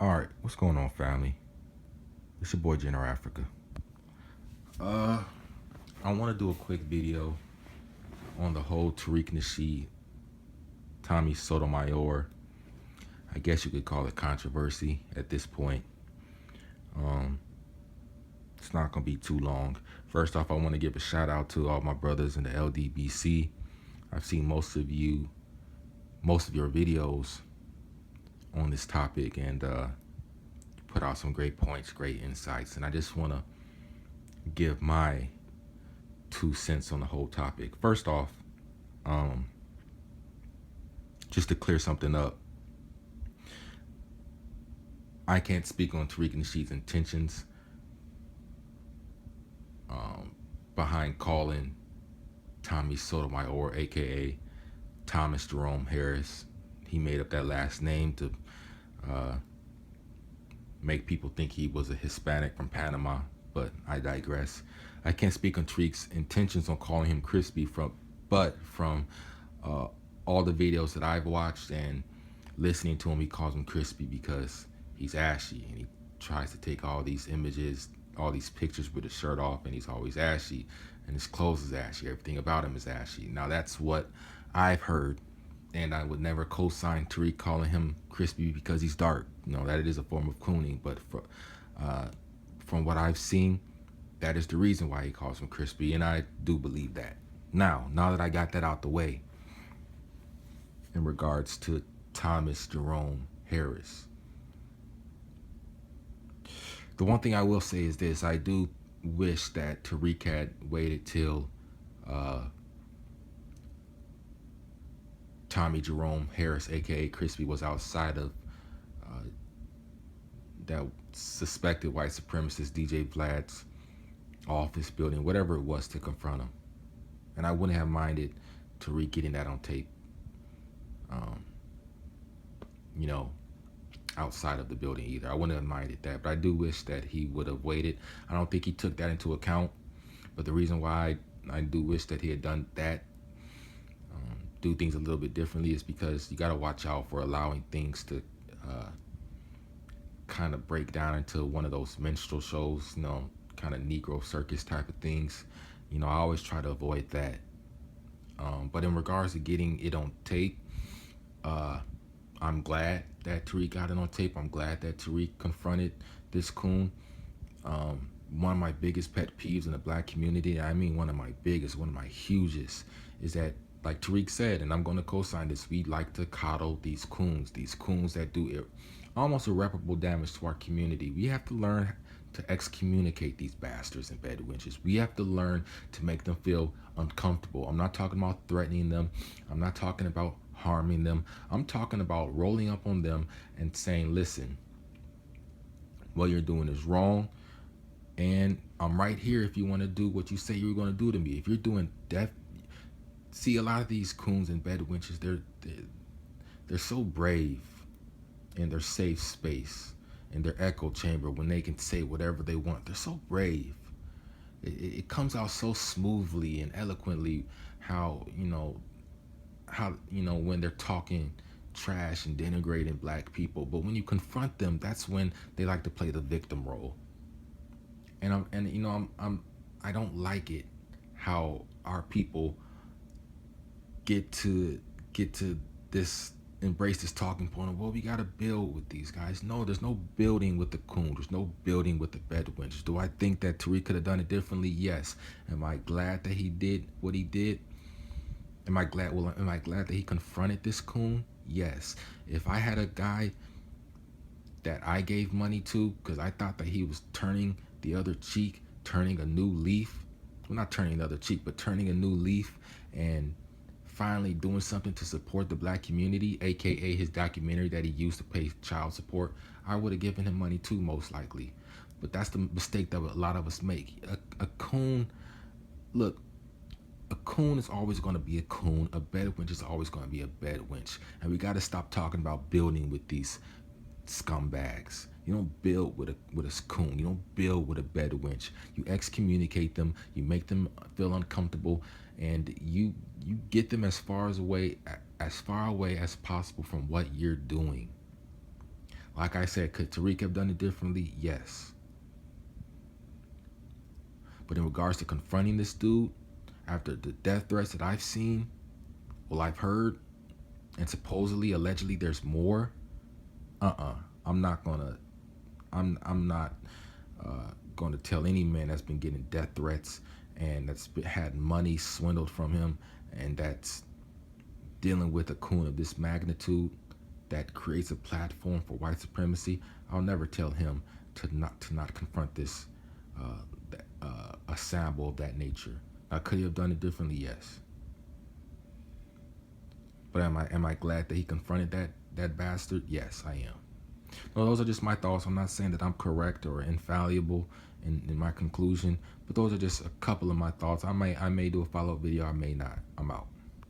Alright, what's going on, family? It's your boy Jenner Africa. Uh I wanna do a quick video on the whole Tariq Nasheed, Tommy Sotomayor, I guess you could call it controversy at this point. Um it's not gonna be too long. First off, I want to give a shout out to all my brothers in the LDBC. I've seen most of your videos on this topic, and put out some great points, great insights, and I just want to give my 2 cents on the whole topic. First off, just to clear something up, I can't speak on Tariq Nasheed's intentions behind calling Tommy Sotomayor, aka Thomas Jerome Harris. He made up that last name to make people think he was a Hispanic from Panama, but I digress. I can't speak on Tariq's intentions on calling him crispy, but from all the videos that I've watched and listening to him, he calls him crispy because he's ashy, and he tries to take all these images, all these pictures with his shirt off, and he's always ashy, and his clothes is ashy, everything about him is ashy. Now that's what I've heard, and I would never co-sign Tariq calling him crispy because he's dark. You know, that it is a form of cooning, but from what I've seen, that is the reason why he calls him crispy, and I do believe that. Now that I got that out the way, in regards to Thomas Jerome Harris, the one thing I will say is this: I do wish that Tariq had waited till Tommy Jerome Harris, aka Crispy, was outside of that suspected white supremacist DJ Vlad's office building, whatever it was, to confront him. And I wouldn't have minded Tariq getting that on tape, you know, outside of the building either. I wouldn't have minded that, but I do wish that he would have waited. I don't think he took that into account, but the reason why I do wish that he had done that, do things a little bit differently, is because you got to watch out for allowing things to kind of break down into one of those minstrel shows, you know, kind of Negro circus type of things. You know, I always try to avoid that. But in regards to getting it on tape, I'm glad that Tariq got it on tape. I'm glad that Tariq confronted this coon. One of my biggest pet peeves in the black community, I mean one of my biggest, one of my hugest, is that, like Tariq said, and I'm going to co-sign this, we like to coddle these coons that do almost irreparable damage to our community. We have to learn to excommunicate these bastards and bed wenches. We have to learn to make them feel uncomfortable. I'm not talking about threatening them. I'm not talking about harming them. I'm talking about rolling up on them and saying, listen, what you're doing is wrong, and I'm right here if you want to do what you say you're going to do to me. If you're doing death, see, a lot of these coons and bed wenches, they're so brave in their safe space, in their echo chamber, when they can say whatever they want. They're so brave. It comes out so smoothly and eloquently how when they're talking trash and denigrating black people. But when you confront them, that's when they like to play the victim role. And I don't like it how our people get to this, embrace this talking point of, well, we got to build with these guys. No, there's no building with the coon. There's no building with the bed wenches. Do I think that Tariq could have done it differently? Yes. Am I glad that he did what he did? Am I glad that he confronted this coon? Yes. If I had a guy that I gave money to because I thought that he was turning the other cheek, turning a new leaf, well, not turning the other cheek, but turning a new leaf, and finally doing something to support the black community, aka his documentary that he used to pay child support, I would have given him money too, most likely. But that's the mistake that a lot of us make. A coon, look, a coon is always going to be a coon. A bed wench is always going to be a bed wench. And we got to stop talking about building with these scumbags. You don't build with a coon. You don't build with a bed wench. You excommunicate them. You make them feel uncomfortable, and you get them as far away as possible from what you're doing. Like I said, could Tariq have done it differently? Yes. But in regards to confronting this dude, after the death threats that I've seen, well, I've heard, and supposedly, allegedly, there's more. I'm not gonna. I'm not going to tell any man that's been getting death threats and had money swindled from him and that's dealing with a coon of this magnitude that creates a platform for white supremacy. I'll never tell him to not confront this a sample of that nature. Now, could he have done it differently? Yes. But am I glad that he confronted that bastard? Yes, I am. No, those are just my thoughts. I'm not saying that I'm correct or infallible in my conclusion, but those are just a couple of my thoughts. I may do a follow-up video. I may not. I'm out.